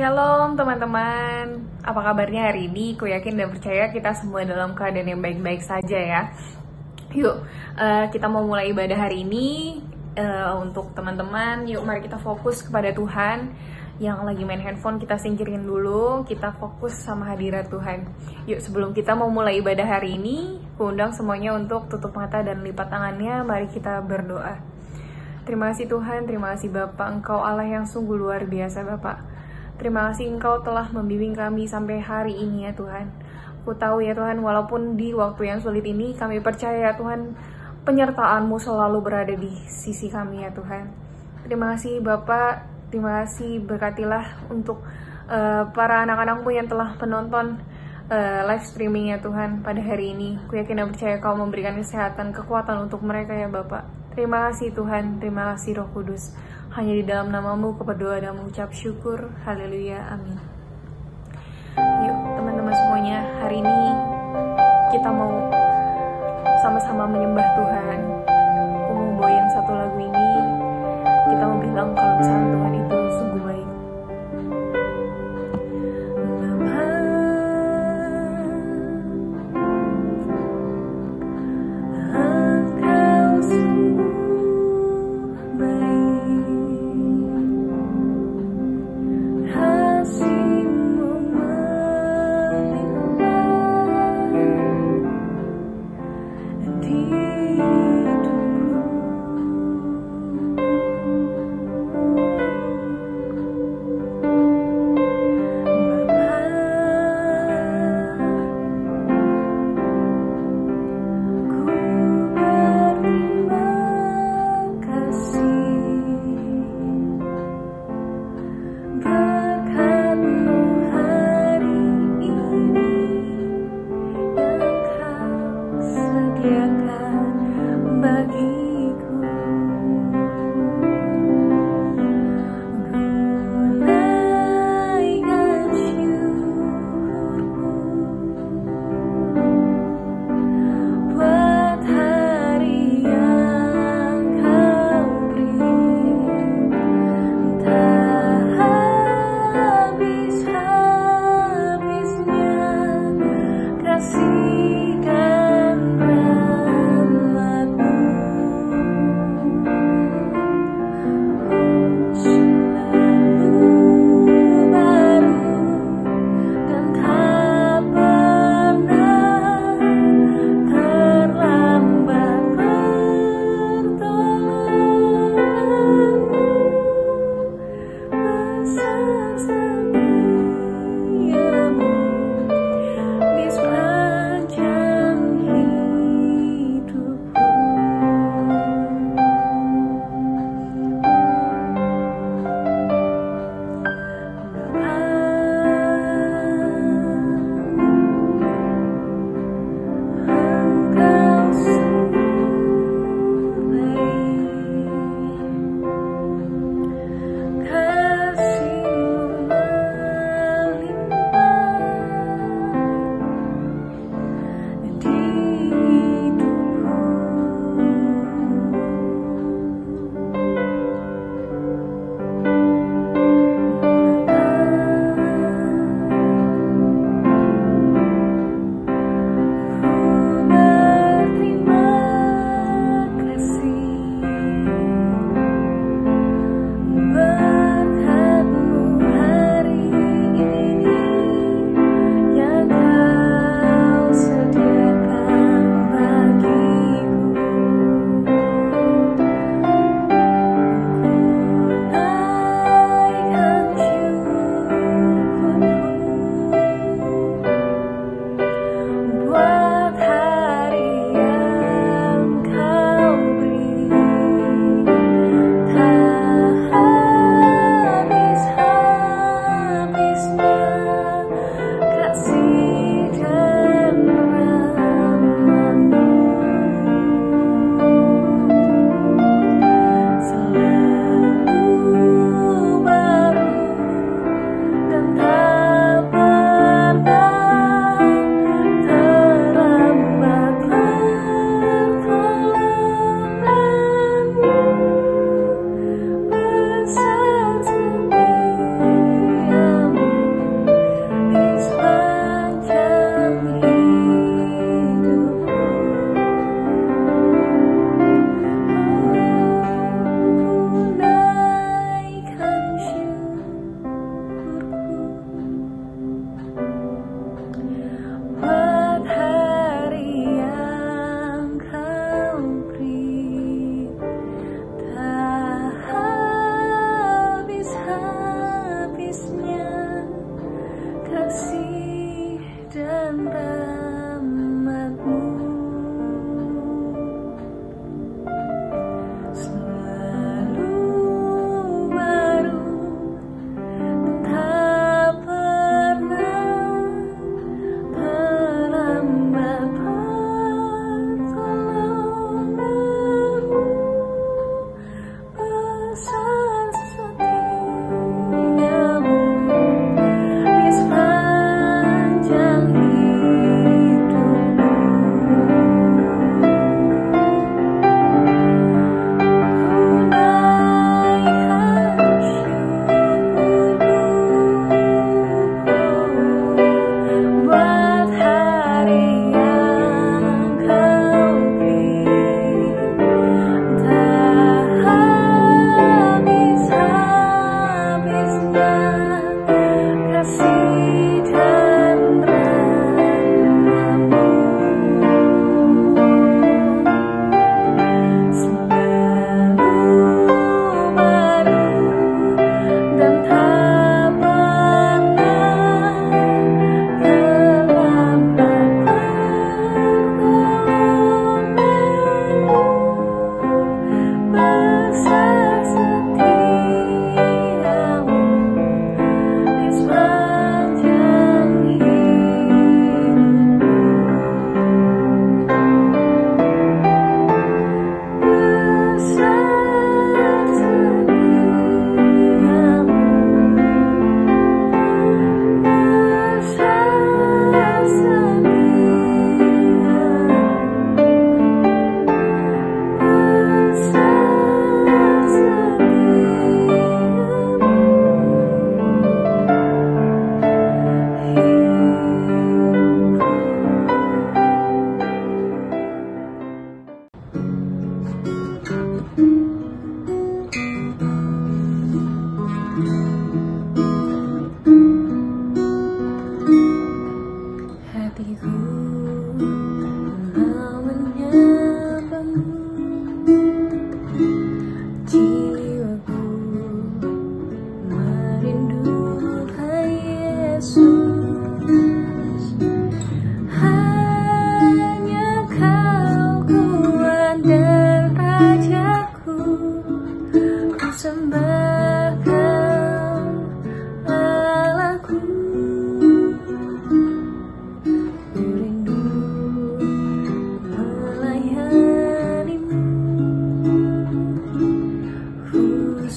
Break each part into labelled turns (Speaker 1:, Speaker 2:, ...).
Speaker 1: Shalom teman-teman, apa kabarnya hari ini? Ku yakin dan percaya kita semua dalam keadaan yang baik-baik saja ya. Yuk, kita mau mulai ibadah hari ini. Untuk teman-teman, yuk mari kita fokus kepada Tuhan. Yang lagi main handphone kita singkirin dulu, kita fokus sama hadirat Tuhan. Yuk, sebelum kita mau mulai ibadah hari ini, ku undang semuanya untuk tutup mata dan lipat tangannya. Mari kita berdoa. Terima kasih Tuhan, terima kasih Bapak, Engkau Allah yang sungguh luar biasa Bapak. Terima kasih Engkau telah membimbing kami sampai hari ini ya Tuhan. Ku tahu ya Tuhan, walaupun di waktu yang sulit ini, kami percaya ya Tuhan, penyertaan-Mu selalu berada di sisi kami ya Tuhan. Terima kasih Bapak, terima kasih berkatilah untuk para anak-anak-Mu yang telah menonton live streaming ya Tuhan pada hari ini. Ku yakin dan percaya Kau memberikan kesehatan, kekuatan untuk mereka ya Bapak. Terima kasih Tuhan, terima kasih Roh Kudus. Hanya di dalam nama-Mu ku berdoa dan mengucap syukur. Haleluya, amin. Yuk teman-teman semuanya, hari ini kita mau sama-sama menyembah Tuhan. Aku mau bawain satu lagu ini. Kita mau bilang kalau misalnya Tuhan itu sungguh baik.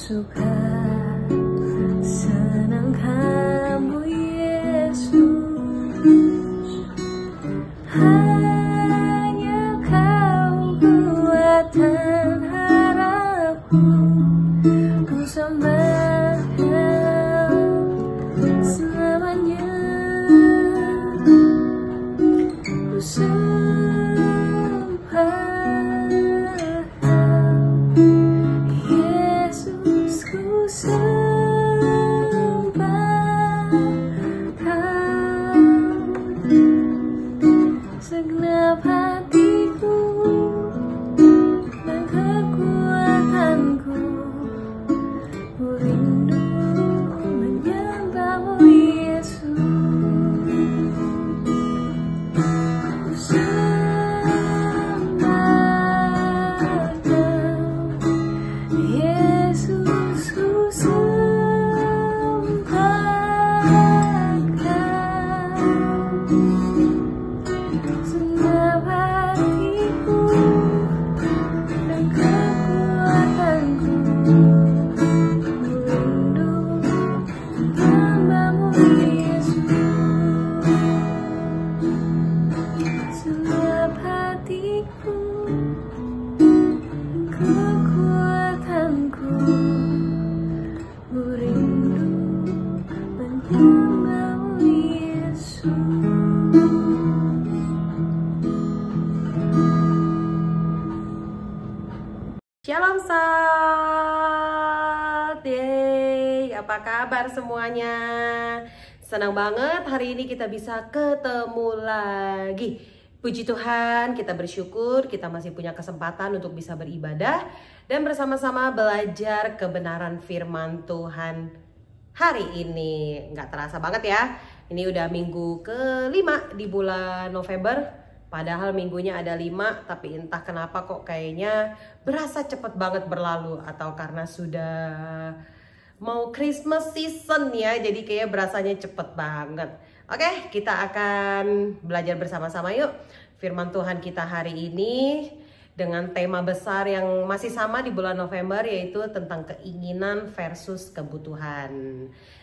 Speaker 1: suka, senang kamu Yesus. Hanya kau kekuatan harapku, ku sembah kau selamanya. Ku sembah Yesus, ku sembah kau segenap hatiku dan kekuatanku. Ku rindu menyembahmu Yesus. Ku sembah kau Yesus, ku sembah kau segenap hatiku dan kekuatanku. Ku rindu menyembahmu Yesus. Segenap hatiku dan kekuatanku. Ku rindu menyembahmu Yesus.
Speaker 2: Shalom Sat, yeay, apa kabar semuanya? Senang banget hari ini kita bisa ketemu lagi. Puji Tuhan, kita bersyukur kita masih punya kesempatan untuk bisa beribadah dan bersama-sama belajar kebenaran firman Tuhan hari ini. Nggak terasa banget ya, ini udah minggu ke-5 di bulan November. Padahal minggunya ada 5, tapi entah kenapa kok kayaknya berasa cepet banget berlalu. Atau karena sudah mau Christmas season ya, jadi kayak berasanya cepet banget. Oke, kita akan belajar bersama-sama yuk firman Tuhan kita hari ini dengan tema besar yang masih sama di bulan November, yaitu tentang keinginan versus kebutuhan.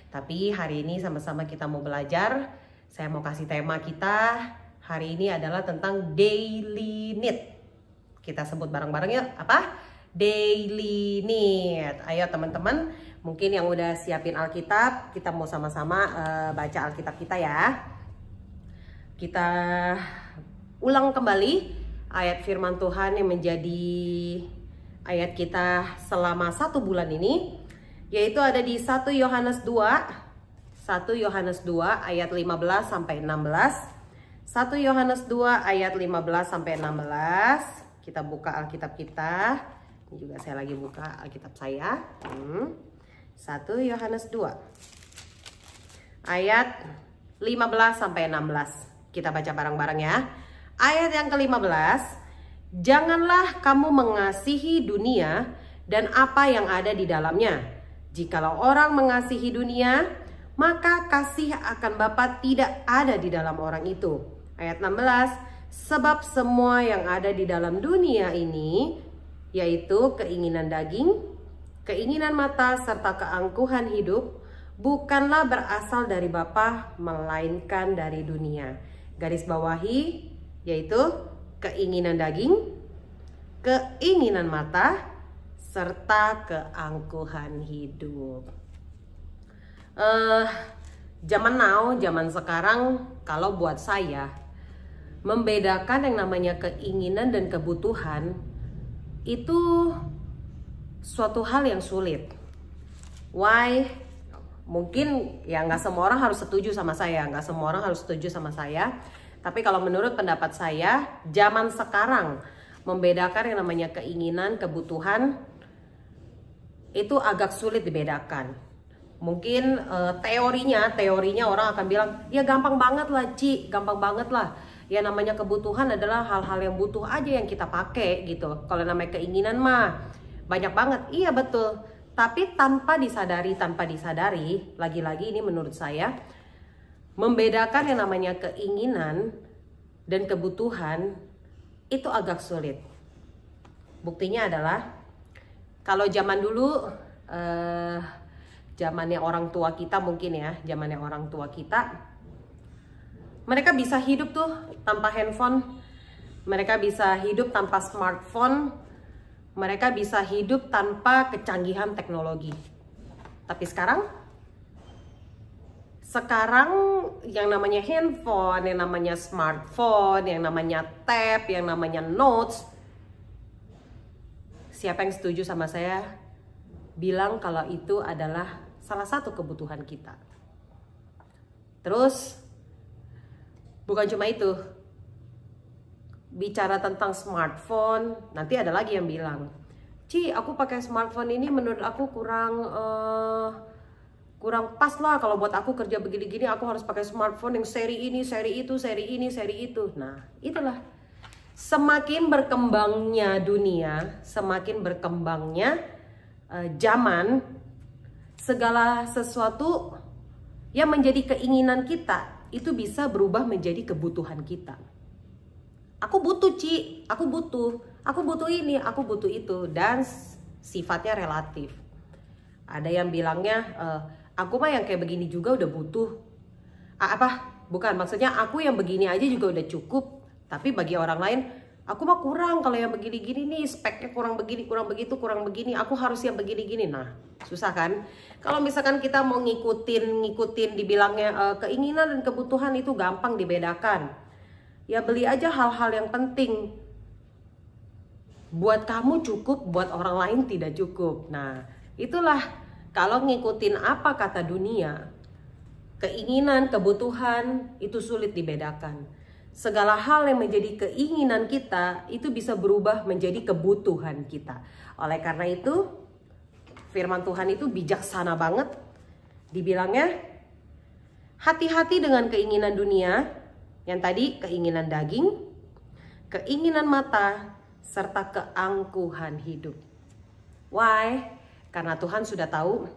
Speaker 2: Tapi hari ini sama-sama kita mau belajar. Saya mau kasih tema kita hari ini adalah tentang daily need. Kita sebut bareng-bareng yuk, apa? Daily need. Ayo teman-teman, mungkin yang udah siapin Alkitab, kita mau sama-sama baca Alkitab kita ya. Kita ulang kembali ayat firman Tuhan yang menjadi ayat kita selama 1 bulan ini, yaitu ada di 1 Yohanes 2 ayat 15 sampai 16. 1 Yohanes 2 ayat 15 sampai 16. Kita buka Alkitab kita. Ini juga saya lagi buka Alkitab saya. 1 Yohanes 2 ayat 15 sampai 16. Kita baca bareng-bareng ya. Ayat yang ke-15. Janganlah kamu mengasihi dunia dan apa yang ada di dalamnya. Jikalau orang mengasihi dunia, maka kasih akan Bapa tidak ada di dalam orang itu. Ayat 16, sebab semua yang ada di dalam dunia ini, yaitu keinginan daging, keinginan mata, serta keangkuhan hidup, bukanlah berasal dari Bapa, melainkan dari dunia. Garis bawahi, yaitu keinginan daging, keinginan mata, serta keangkuhan hidup. Zaman now, zaman sekarang, kalau buat saya, membedakan yang namanya keinginan dan kebutuhan itu suatu hal yang sulit. Why? Mungkin ya nggak semua orang harus setuju sama saya, nggak semua orang harus setuju sama saya. Tapi kalau menurut pendapat saya, zaman sekarang membedakan yang namanya keinginan, kebutuhan itu agak sulit dibedakan. Mungkin teorinya orang akan bilang, ya gampang banget lah Ci, gampang banget lah. Ya namanya kebutuhan adalah hal-hal yang butuh aja yang kita pakai gitu. Kalau namanya keinginan mah banyak banget, iya betul. Tapi tanpa disadari, lagi-lagi ini menurut saya, membedakan yang namanya keinginan dan kebutuhan itu agak sulit. Buktinya adalah kalau zaman dulu zamannya orang tua kita mungkin ya, zamannya orang tua kita, mereka bisa hidup tuh tanpa handphone, mereka bisa hidup tanpa smartphone, mereka bisa hidup tanpa kecanggihan teknologi. Tapi sekarang yang namanya handphone, yang namanya smartphone, yang namanya tab, yang namanya notes, siapa yang setuju sama saya bilang kalau itu adalah salah satu kebutuhan kita. Terus bukan cuma itu, bicara tentang smartphone, nanti ada lagi yang bilang, Ci, aku pakai smartphone ini menurut aku kurang pas lah, kalau buat aku kerja begini-gini aku harus pakai smartphone yang seri ini, seri itu, seri ini, seri itu. Nah, itulah. Semakin berkembangnya dunia, semakin berkembangnya zaman, segala sesuatu yang menjadi keinginan kita itu bisa berubah menjadi kebutuhan kita. Aku butuh, Ci, aku butuh ini, aku butuh itu, dan sifatnya relatif. Ada yang bilangnya, aku mah yang kayak begini juga udah butuh. Bukan, maksudnya aku yang begini aja juga udah cukup. Tapi bagi orang lain, aku mah kurang kalau yang begini-gini nih, speknya kurang begini, kurang begitu, kurang begini, aku harus yang begini-gini. Nah, susah kan? Kalau misalkan kita mau ngikutin dibilangnya keinginan dan kebutuhan itu gampang dibedakan. Ya beli aja hal-hal yang penting. Buat kamu cukup, buat orang lain tidak cukup. Nah, itulah kalau ngikutin apa kata dunia, keinginan, kebutuhan itu sulit dibedakan. Segala hal yang menjadi keinginan kita itu bisa berubah menjadi kebutuhan kita. Oleh karena itu, firman Tuhan itu bijaksana banget. Dibilangnya, hati-hati dengan keinginan dunia, yang tadi keinginan daging, keinginan mata, serta keangkuhan hidup. Why? Karena Tuhan sudah tahu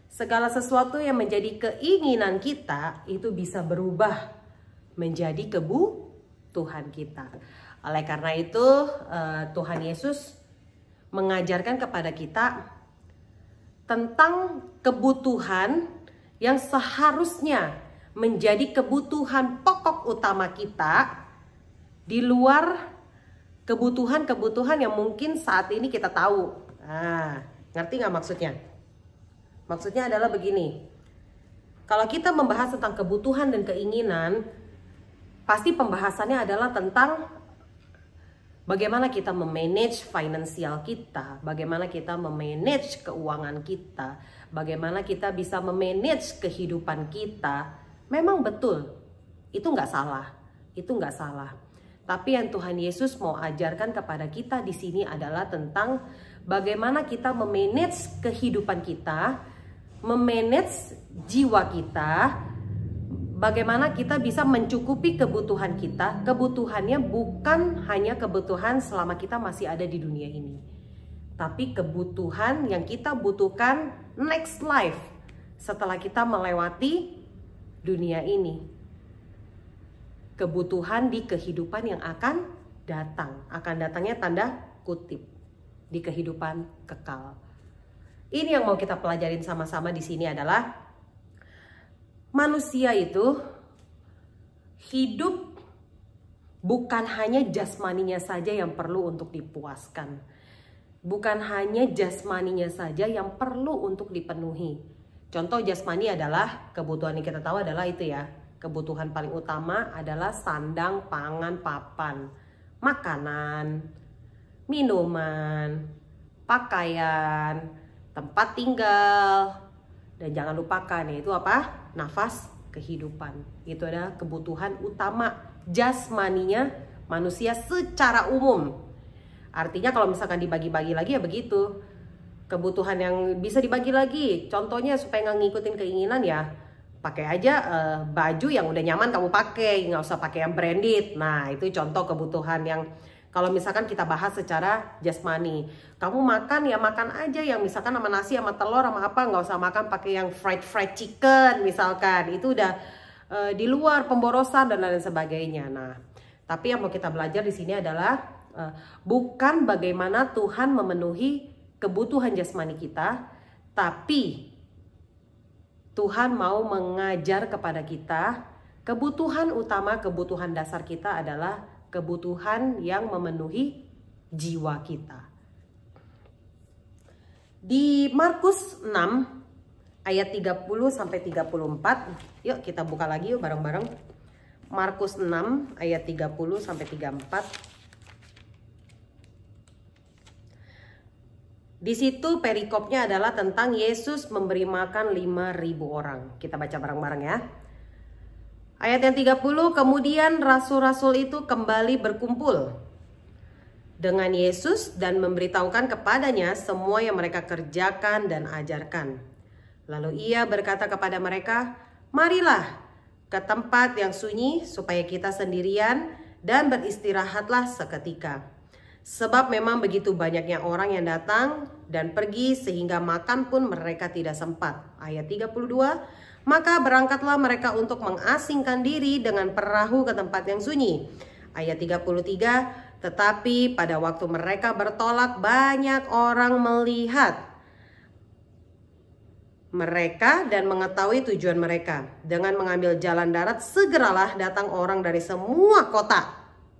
Speaker 2: segala sesuatu yang menjadi keinginan kita itu bisa berubah menjadi kebutuhan kita. Oleh karena itu Tuhan Yesus mengajarkan kepada kita tentang kebutuhan yang seharusnya menjadi kebutuhan pokok utama kita di luar kebutuhan-kebutuhan yang mungkin saat ini kita tahu. Nah, ngerti nggak maksudnya? Maksudnya adalah begini. Kalau kita membahas tentang kebutuhan dan keinginan, pasti pembahasannya adalah tentang bagaimana kita memanage finansial kita, bagaimana kita memanage keuangan kita, bagaimana kita bisa memanage kehidupan kita. Memang betul, itu nggak salah, itu nggak salah. Tapi yang Tuhan Yesus mau ajarkan kepada kita di sini adalah tentang bagaimana kita memanage kehidupan kita, memanage jiwa kita, bagaimana kita bisa mencukupi kebutuhan kita. Kebutuhannya bukan hanya kebutuhan selama kita masih ada di dunia ini, tapi kebutuhan yang kita butuhkan next life setelah kita melewati dunia ini. Kebutuhan di kehidupan yang akan datangnya tanda kutip, di kehidupan kekal. Ini yang mau kita pelajarin sama-sama di sini adalah manusia itu hidup bukan hanya jasmaninya saja yang perlu untuk dipuaskan. Bukan hanya jasmaninya saja yang perlu untuk dipenuhi. Contoh jasmani adalah kebutuhan yang kita tahu adalah itu ya. Kebutuhan paling utama adalah sandang, pangan, papan, makanan, minuman, pakaian, tempat tinggal, dan jangan lupakan yaitu apa? Nafas kehidupan. Itu adalah kebutuhan utama jasmaninya manusia secara umum. Artinya kalau misalkan dibagi-bagi lagi ya begitu. Kebutuhan yang bisa dibagi lagi, contohnya supaya nggak ngikutin keinginan ya, pakai aja baju yang udah nyaman kamu pakai, nggak usah pakai yang branded. Nah itu contoh kebutuhan yang kalau misalkan kita bahas secara jasmani. Kamu makan ya makan aja yang misalkan sama nasi sama telur sama apa, nggak usah makan pakai yang fried chicken misalkan, itu udah di luar pemborosan dan lain sebagainya. Nah tapi yang mau kita belajar di sini adalah bukan bagaimana Tuhan memenuhi kebutuhan jasmani kita, Tapi Tuhan mau mengajar kepada kita, kebutuhan utama, kebutuhan dasar kita adalah kebutuhan yang memenuhi jiwa kita. Di Markus 6 ayat 30 sampai 34, yuk kita buka lagi yuk bareng-bareng. Markus 6 ayat 30 sampai 34. Di situ perikopnya adalah tentang Yesus memberi makan 5.000 orang. Kita baca bareng-bareng ya. Ayat yang 30, kemudian rasul-rasul itu kembali berkumpul dengan Yesus dan memberitahukan kepadanya semua yang mereka kerjakan dan ajarkan. Lalu ia berkata kepada mereka, marilah ke tempat yang sunyi supaya kita sendirian dan beristirahatlah seketika. Sebab memang begitu banyaknya orang yang datang dan pergi sehingga makan pun mereka tidak sempat. Ayat 32, maka berangkatlah mereka untuk mengasingkan diri dengan perahu ke tempat yang sunyi. Ayat 33, tetapi pada waktu mereka bertolak banyak orang melihat mereka dan mengetahui tujuan mereka. Dengan mengambil jalan darat segeralah datang orang dari semua kota.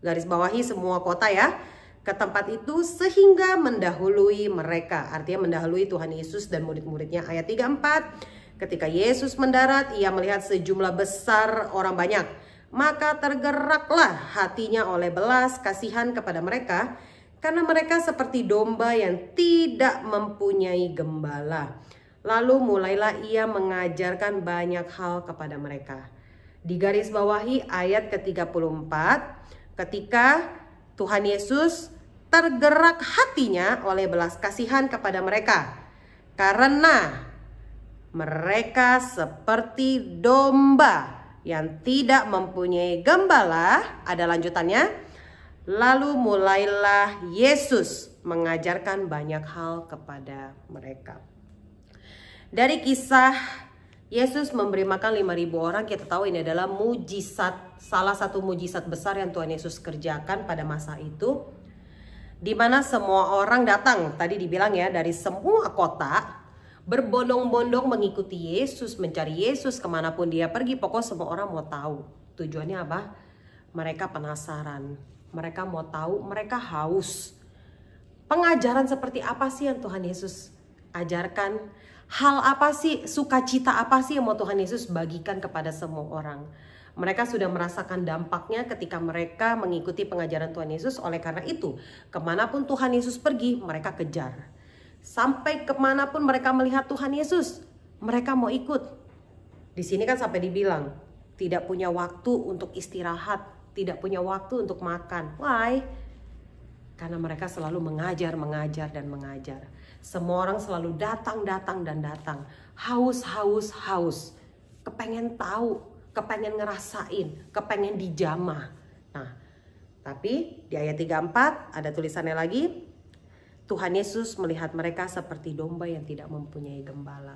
Speaker 2: Garis bawahi semua kota ya. Ke tempat itu sehingga mendahului mereka. Artinya mendahului Tuhan Yesus dan murid-muridnya. Ayat 34, ketika Yesus mendarat, ia melihat sejumlah besar orang banyak. Maka tergeraklah hatinya oleh belas kasihan kepada mereka, karena mereka seperti domba yang tidak mempunyai gembala. Lalu mulailah ia mengajarkan banyak hal kepada mereka. Di garis bawahi ayat ke-34, ketika Tuhan Yesus tergerak hatinya oleh belas kasihan kepada mereka, karena mereka seperti domba yang tidak mempunyai gembala. Ada lanjutannya. Lalu mulailah Yesus mengajarkan banyak hal kepada mereka. Dari kisah Yesus memberi makan 5.000 orang, kita tahu ini adalah mujizat, salah satu mujizat besar yang Tuhan Yesus kerjakan pada masa itu, di mana semua orang datang, tadi dibilang ya, dari semua kota, berbondong-bondong mengikuti Yesus, mencari Yesus kemanapun dia pergi. Pokoknya semua orang mau tahu. Tujuannya apa? Mereka penasaran, mereka mau tahu, mereka haus. Pengajaran seperti apa sih yang Tuhan Yesus ajarkan? Hal apa sih, sukacita apa sih yang mau Tuhan Yesus bagikan kepada semua orang? Mereka sudah merasakan dampaknya ketika mereka mengikuti pengajaran Tuhan Yesus. Oleh karena itu, kemanapun Tuhan Yesus pergi, mereka kejar. Sampai kemanapun mereka melihat Tuhan Yesus, mereka mau ikut. Di sini kan sampai dibilang, tidak punya waktu untuk istirahat, tidak punya waktu untuk makan. Why? Karena mereka selalu mengajar, dan mengajar. Semua orang selalu datang dan datang. Haus. Kepengen tahu, kepengen ngerasain, kepengen dijamah. Nah, tapi di ayat 34 ada tulisannya lagi. Tuhan Yesus melihat mereka seperti domba yang tidak mempunyai gembala.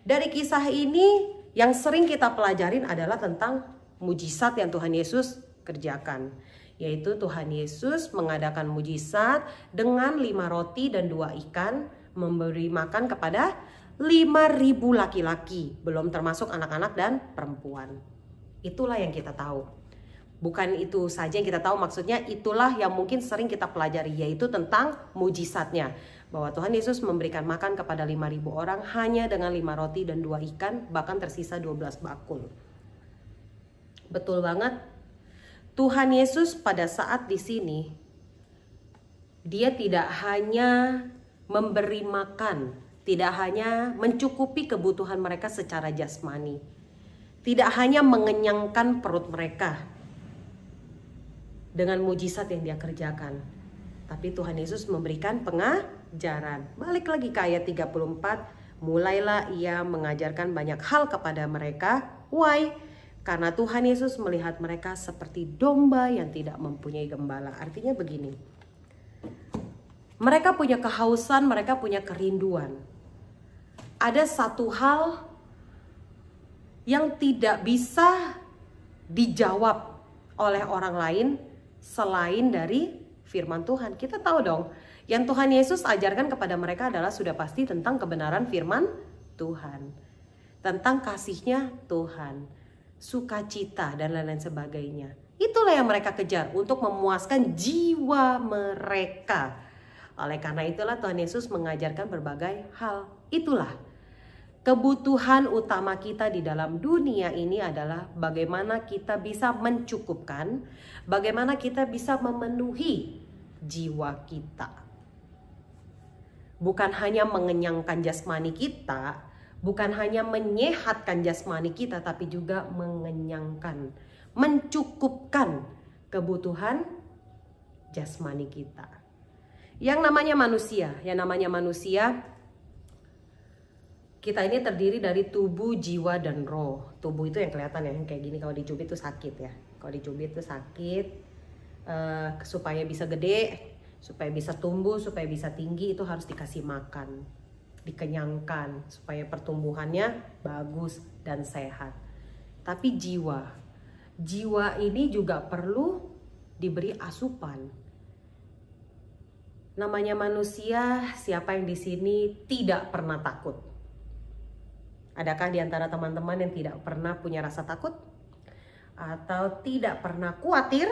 Speaker 2: Dari kisah ini yang sering kita pelajarin adalah tentang mujizat yang Tuhan Yesus kerjakan. Yaitu Tuhan Yesus mengadakan mujizat dengan 5 roti dan 2 ikan, memberi makan kepada 5.000 laki-laki, belum termasuk anak-anak dan perempuan. Itulah yang kita tahu. Bukan itu saja yang kita tahu, maksudnya itulah yang mungkin sering kita pelajari, yaitu tentang mujizatnya. Bahwa Tuhan Yesus memberikan makan kepada 5.000 orang hanya dengan 5 roti dan 2 ikan, bahkan tersisa 12 bakul. Betul banget. Tuhan Yesus pada saat di sini, dia tidak hanya memberi makan, tidak hanya mencukupi kebutuhan mereka secara jasmani, tidak hanya mengenyangkan perut mereka dengan mujizat yang dia kerjakan, tapi Tuhan Yesus memberikan pengajaran. Balik lagi ke ayat 34, mulailah ia mengajarkan banyak hal kepada mereka. Why? Karena Tuhan Yesus melihat mereka seperti domba yang tidak mempunyai gembala. Artinya begini, mereka punya kehausan, mereka punya kerinduan. Ada satu hal yang tidak bisa dijawab oleh orang lain selain dari firman Tuhan. Kita tahu dong, Yang Tuhan Yesus ajarkan kepada mereka adalah sudah pasti tentang kebenaran firman Tuhan, tentang kasihnya Tuhan, sukacita dan lain-lain sebagainya. Itulah yang mereka kejar untuk memuaskan jiwa mereka. Oleh karena itulah Tuhan Yesus mengajarkan berbagai hal. Itulah kebutuhan utama kita di dalam dunia ini adalah bagaimana kita bisa mencukupkan, bagaimana kita bisa memenuhi jiwa kita. Bukan hanya mengenyangkan jasmani kita, bukan hanya menyehatkan jasmani kita, tapi juga mengenyangkan, mencukupkan kebutuhan jasmani kita. Yang namanya manusia, kita ini terdiri dari tubuh, jiwa, dan roh. Tubuh itu yang kelihatan ya, yang kayak gini, kalau dicubit itu sakit ya. Kalau dicubit itu sakit, supaya bisa gede, supaya bisa tumbuh, supaya bisa tinggi, itu harus dikasih makan, dikenyangkan, supaya pertumbuhannya bagus dan sehat. Tapi jiwa ini juga perlu diberi asupan. Namanya manusia, siapa yang di sini tidak pernah takut? Adakah di antara teman-teman yang tidak pernah punya rasa takut? Atau tidak pernah khawatir?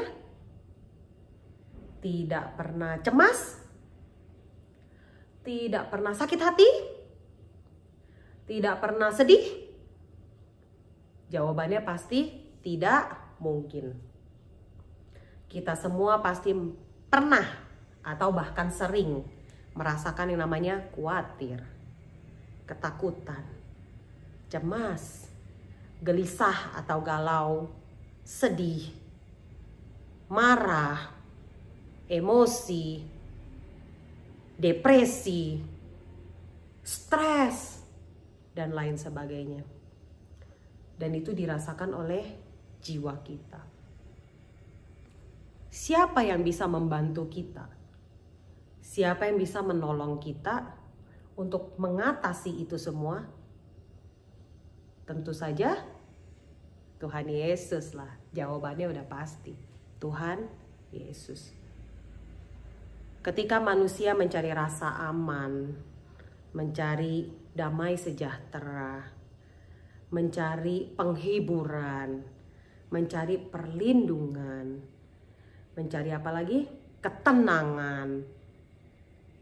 Speaker 2: Tidak pernah cemas? Tidak pernah sakit hati? Tidak pernah sedih? Jawabannya pasti tidak mungkin. Kita semua pasti pernah atau bahkan sering merasakan yang namanya khawatir, ketakutan, cemas, gelisah atau galau, sedih, marah, emosi, depresi, stres, dan lain sebagainya. Dan itu dirasakan oleh jiwa kita. Siapa yang bisa membantu kita? Siapa yang bisa menolong kita untuk mengatasi itu semua? Tentu saja Tuhan Yesus lah. Jawabannya udah pasti. Tuhan Yesus. Ketika manusia mencari rasa aman, mencari damai sejahtera, mencari penghiburan, mencari perlindungan, mencari apa lagi? Ketenangan.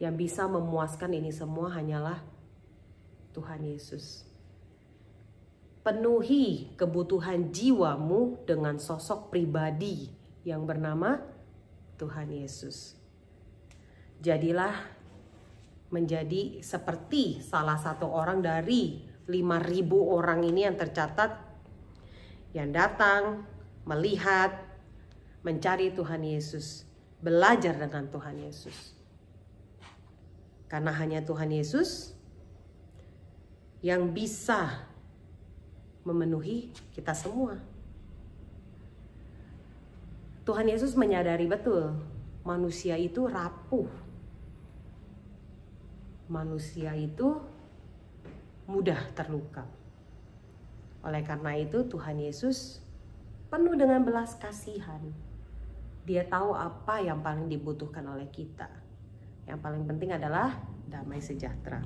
Speaker 2: Yang bisa memuaskan ini semua hanyalah Tuhan Yesus. Penuhi kebutuhan jiwamu dengan sosok pribadi yang bernama Tuhan Yesus. Jadilah menjadi seperti salah satu orang dari 5.000 orang ini yang tercatat, yang datang, melihat, mencari Tuhan Yesus, belajar dengan Tuhan Yesus. Karena hanya Tuhan Yesus yang bisa memenuhi kita semua. Tuhan Yesus menyadari betul manusia itu rapuh. Manusia itu mudah terluka. Oleh karena itu Tuhan Yesus penuh dengan belas kasihan. Dia tahu apa yang paling dibutuhkan oleh kita. Yang paling penting adalah damai sejahtera.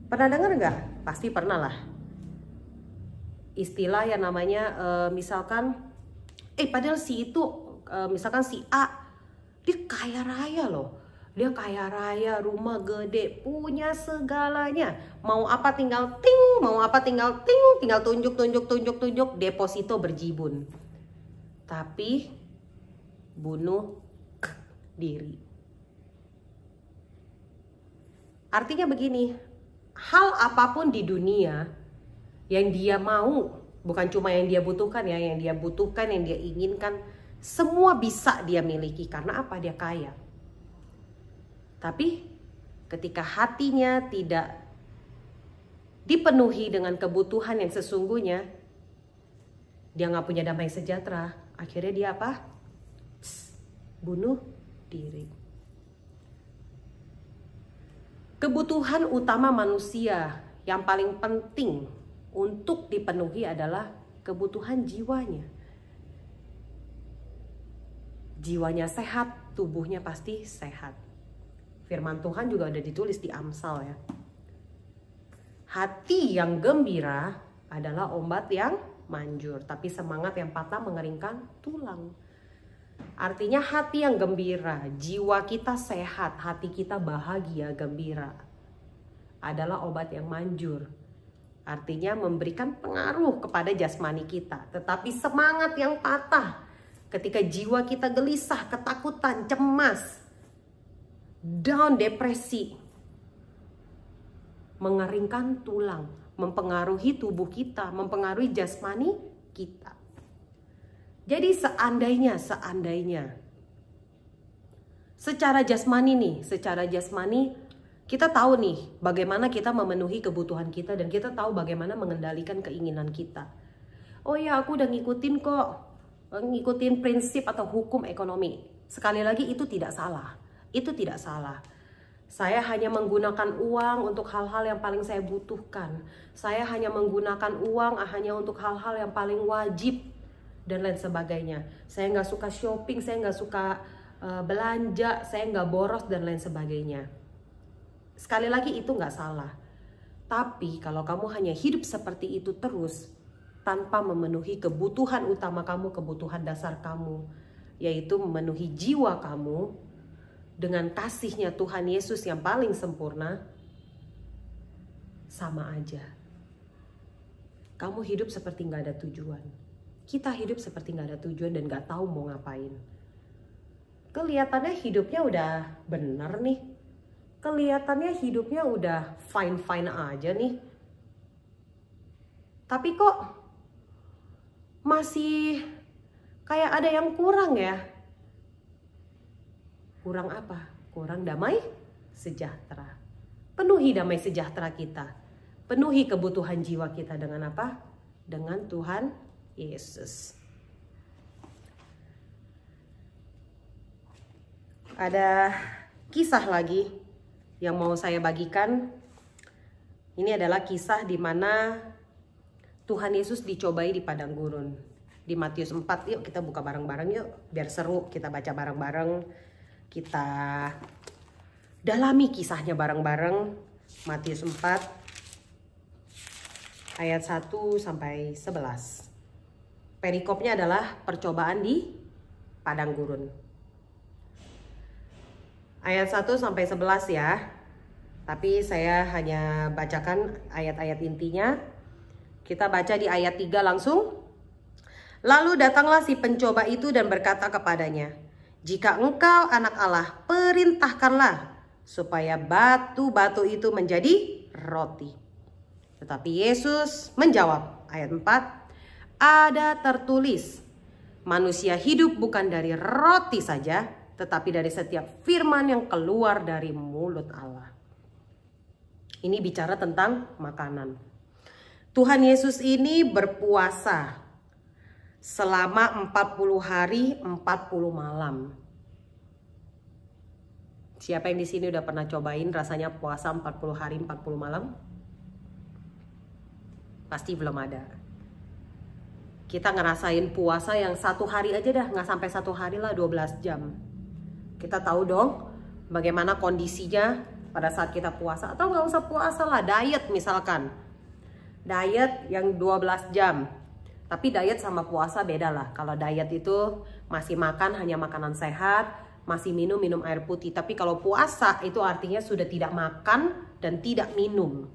Speaker 2: Pernah dengar nggak? Pasti pernah lah. Istilah yang namanya misalkan, padahal si itu, misalkan si A, dia kaya raya loh. Dia kaya raya, rumah gede, punya segalanya. Mau apa tinggal ting, mau apa tinggal ting, tinggal tunjuk, deposito berjibun. Tapi bunuh diri. Artinya begini, hal apapun di dunia yang dia mau, bukan cuma yang dia butuhkan ya, yang dia butuhkan, yang dia inginkan, semua bisa dia miliki. Karena apa? Dia kaya. Tapi ketika hatinya tidak dipenuhi dengan kebutuhan yang sesungguhnya, dia nggak punya damai sejahtera. Akhirnya dia apa? Bunuh diri. Kebutuhan utama manusia yang paling penting untuk dipenuhi adalah kebutuhan jiwanya. Jiwanya sehat, tubuhnya pasti sehat. Firman Tuhan juga ada ditulis di Amsal ya. Hati yang gembira adalah obat yang manjur, tapi semangat yang patah mengeringkan tulang. Artinya hati yang gembira, jiwa kita sehat, hati kita bahagia, gembira, adalah obat yang manjur. Artinya memberikan pengaruh kepada jasmani kita. Tetapi semangat yang patah, ketika jiwa kita gelisah, ketakutan, cemas, down, depresi, mengeringkan tulang, mempengaruhi tubuh kita, mempengaruhi jasmani kita. Jadi seandainya secara jasmani kita tahu nih bagaimana kita memenuhi kebutuhan kita dan kita tahu bagaimana mengendalikan keinginan kita. Oh ya, aku udah ngikutin kok, ngikutin prinsip atau hukum ekonomi. Sekali lagi itu tidak salah. Itu tidak salah. Saya hanya menggunakan uang untuk hal-hal yang paling saya butuhkan. Saya hanya menggunakan uang hanya untuk hal-hal yang paling wajib dan lain sebagainya. Saya nggak suka shopping, saya nggak suka belanja, saya nggak boros dan lain sebagainya. Sekali lagi itu nggak salah. Tapi kalau kamu hanya hidup seperti itu terus tanpa memenuhi kebutuhan utama kamu, kebutuhan dasar kamu, yaitu memenuhi jiwa kamu dengan kasihnya Tuhan Yesus yang paling sempurna, sama aja. Kamu hidup seperti nggak ada tujuan. Kita hidup seperti nggak ada tujuan dan nggak tahu mau ngapain. Kelihatannya hidupnya udah bener nih. Kelihatannya hidupnya udah fine-fine aja nih. Tapi kok masih kayak ada yang kurang ya? Kurang apa? Kurang damai sejahtera. Penuhi damai sejahtera kita. Penuhi kebutuhan jiwa kita dengan apa? Dengan Tuhan Yesus. Ada kisah lagi yang mau saya bagikan. Ini adalah kisah di mana Tuhan Yesus dicobai di padang gurun. Di Matius 4, yuk kita buka bareng-bareng yuk. Biar seru, kita baca bareng-bareng. Kita dalami kisahnya bareng-bareng. Matius 4 ayat 1 sampai 11. Perikopnya adalah percobaan di padang gurun. Ayat 1 sampai 11 ya. Tapi saya hanya bacakan ayat-ayat intinya. Kita baca di ayat 3 langsung. Lalu datanglah si pencoba itu dan berkata kepadanya, "Jika engkau anak Allah, perintahkanlah supaya batu-batu itu menjadi roti." Tetapi Yesus menjawab, ayat 4, "Ada tertulis, manusia hidup bukan dari roti saja, tetapi dari setiap firman yang keluar dari mulut Allah." Ini bicara tentang makanan. Tuhan Yesus ini berpuasa selama 40 hari 40 malam. Siapa yang di sini udah pernah cobain rasanya puasa 40 hari 40 malam? Pasti belum ada. Kita ngerasain puasa yang 1 hari aja dah, nggak sampai 1 hari lah, 12 jam. Kita tahu dong bagaimana kondisinya pada saat kita puasa. Atau nggak usah puasa lah, diet misalkan. Diet yang 12 jam. Tapi diet sama puasa beda lah. Kalau diet itu masih makan hanya makanan sehat, masih minum air putih. Tapi kalau puasa itu artinya sudah tidak makan dan tidak minum.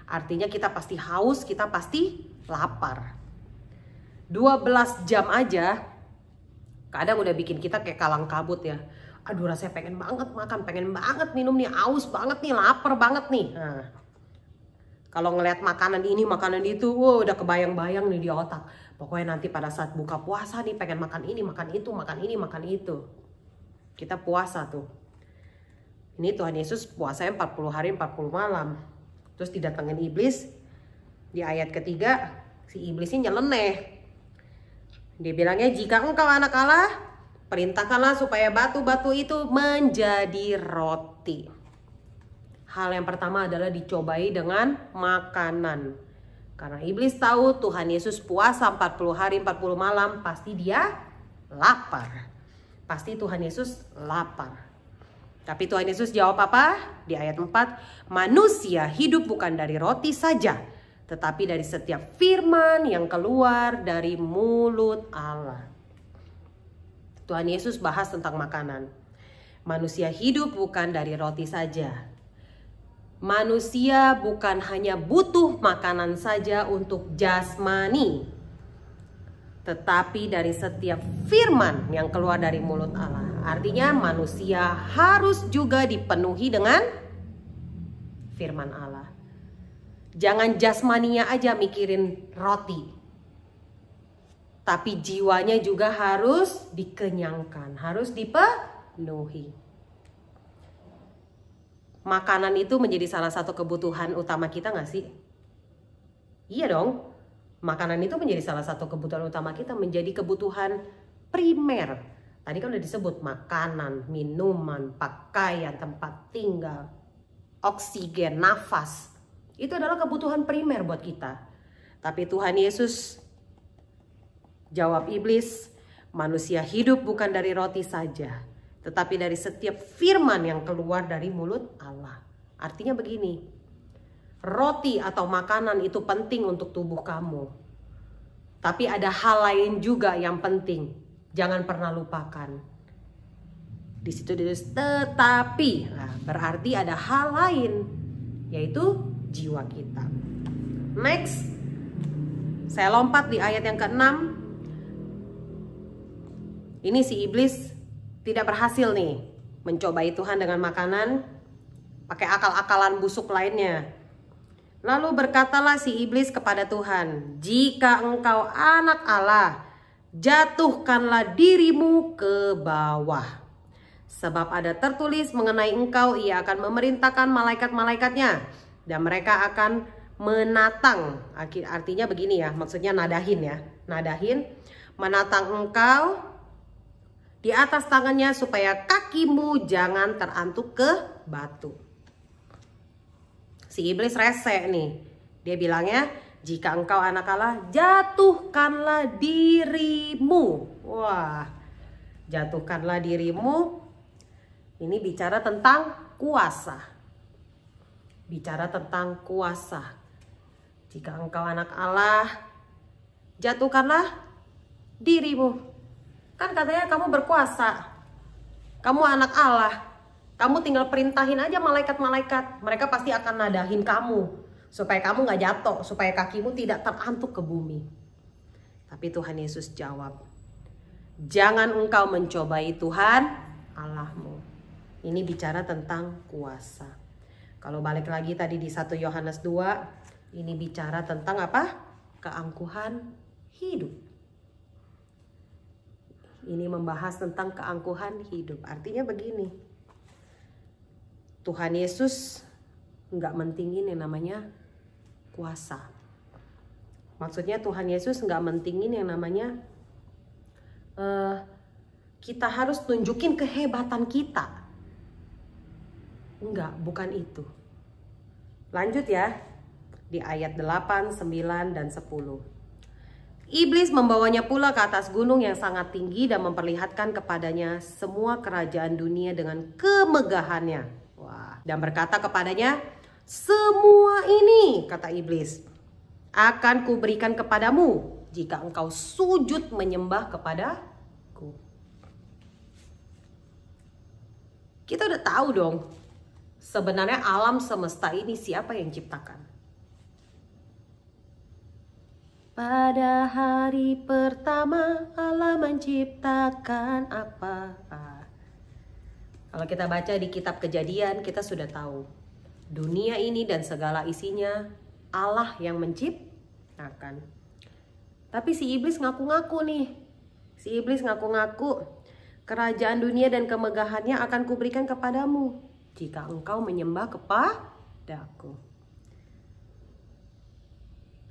Speaker 2: Artinya kita pasti haus, kita pasti lapar. 12 jam aja kadang udah bikin kita kayak kalang kabut ya. Aduh, rasanya pengen banget makan, pengen banget minum nih, haus banget nih, lapar banget nih. Nah, kalau ngelihat makanan ini, makanan itu, udah kebayang-bayang nih di otak. Pokoknya nanti pada saat buka puasa nih, pengen makan ini, makan itu, makan ini, makan itu. Kita puasa tuh. Ini Tuhan Yesus puasanya 40 hari 40 malam. Terus didatengin iblis. Di ayat ketiga, si iblisnya nyeleneh. Dia bilangnya, "Jika engkau anak Allah, perintahkanlah supaya batu-batu itu menjadi roti." Hal yang pertama adalah dicobai dengan makanan. Karena iblis tahu Tuhan Yesus puasa 40 hari 40 malam, pasti dia lapar. Pasti Tuhan Yesus lapar. Tapi Tuhan Yesus jawab apa? Di ayat 4, manusia hidup bukan dari roti saja, tetapi dari setiap firman yang keluar dari mulut Allah. Tuhan Yesus bahas tentang makanan. Manusia hidup bukan dari roti saja. Manusia bukan hanya butuh makanan saja untuk jasmani, tetapi dari setiap firman yang keluar dari mulut Allah. Artinya manusia harus juga dipenuhi dengan firman Allah. Jangan jasmaninya aja mikirin roti, tapi jiwanya juga harus dikenyangkan, harus dipenuhi. Makanan itu menjadi salah satu kebutuhan utama kita gak sih? Iya dong. Makanan itu menjadi salah satu kebutuhan utama kita, menjadi kebutuhan primer. Tadi kan udah disebut makanan, minuman, pakaian, tempat tinggal, oksigen, nafas. Itu adalah kebutuhan primer buat kita. Tapi Tuhan Yesus jawab iblis, manusia hidup bukan dari roti saja, tetapi dari setiap firman yang keluar dari mulut Allah. Artinya begini, roti atau makanan itu penting untuk tubuh kamu. Tapi ada hal lain juga yang penting. Jangan pernah lupakan. Di situ tetapi, nah, berarti ada hal lain, yaitu jiwa kita. Next, saya lompat di ayat yang ke-6. Ini si iblis tidak berhasil nih mencobai Tuhan dengan makanan, pakai akal-akalan busuk lainnya. Lalu berkatalah si iblis kepada Tuhan, jika engkau anak Allah, jatuhkanlah dirimu ke bawah. Sebab ada tertulis mengenai engkau, ia akan memerintahkan malaikat-malaikatnya, dan mereka akan menatang. Artinya begini ya, maksudnya nadahin ya. Nadahin, menatang engkau di atas tangannya supaya kakimu jangan terantuk ke batu. Si iblis rese nih. Dia bilangnya, jika engkau anak Allah, jatuhkanlah dirimu. Wah, jatuhkanlah dirimu. Ini bicara tentang kuasa. Bicara tentang kuasa. Jika engkau anak Allah, jatuhkanlah dirimu. Kan katanya kamu berkuasa. Kamu anak Allah. Kamu tinggal perintahin aja malaikat-malaikat. Mereka pasti akan nadahin kamu. Supaya kamu gak jatuh, supaya kakimu tidak terantuk ke bumi. Tapi Tuhan Yesus jawab, jangan engkau mencobai Tuhan Allahmu. Ini bicara tentang kuasa. Kalau balik lagi tadi di 1 Yohanes 2, ini bicara tentang apa? Keangkuhan hidup. Ini membahas tentang keangkuhan hidup. Artinya begini, Tuhan Yesus nggak mentingin yang namanya kuasa. Maksudnya Tuhan Yesus nggak mentingin yang namanya kita harus tunjukin kehebatan kita. Enggak, bukan itu. Lanjut ya, di ayat 8, 9, dan 10. Iblis membawanya pula ke atas gunung yang sangat tinggi dan memperlihatkan kepadanya semua kerajaan dunia dengan kemegahannya. Wah, dan berkata kepadanya, semua ini, kata iblis, akan kuberikan kepadamu jika engkau sujud menyembah kepadaku. Kita udah tahu dong, sebenarnya alam semesta ini siapa yang ciptakan? Pada hari pertama Allah menciptakan apa? Kalau kita baca di kitab Kejadian, kita sudah tahu. Dunia ini dan segala isinya Allah yang menciptakan. Tapi si iblis ngaku-ngaku nih. Si iblis ngaku-ngaku, kerajaan dunia dan kemegahannya akan kuberikan kepadamu jika engkau menyembah kepadaku.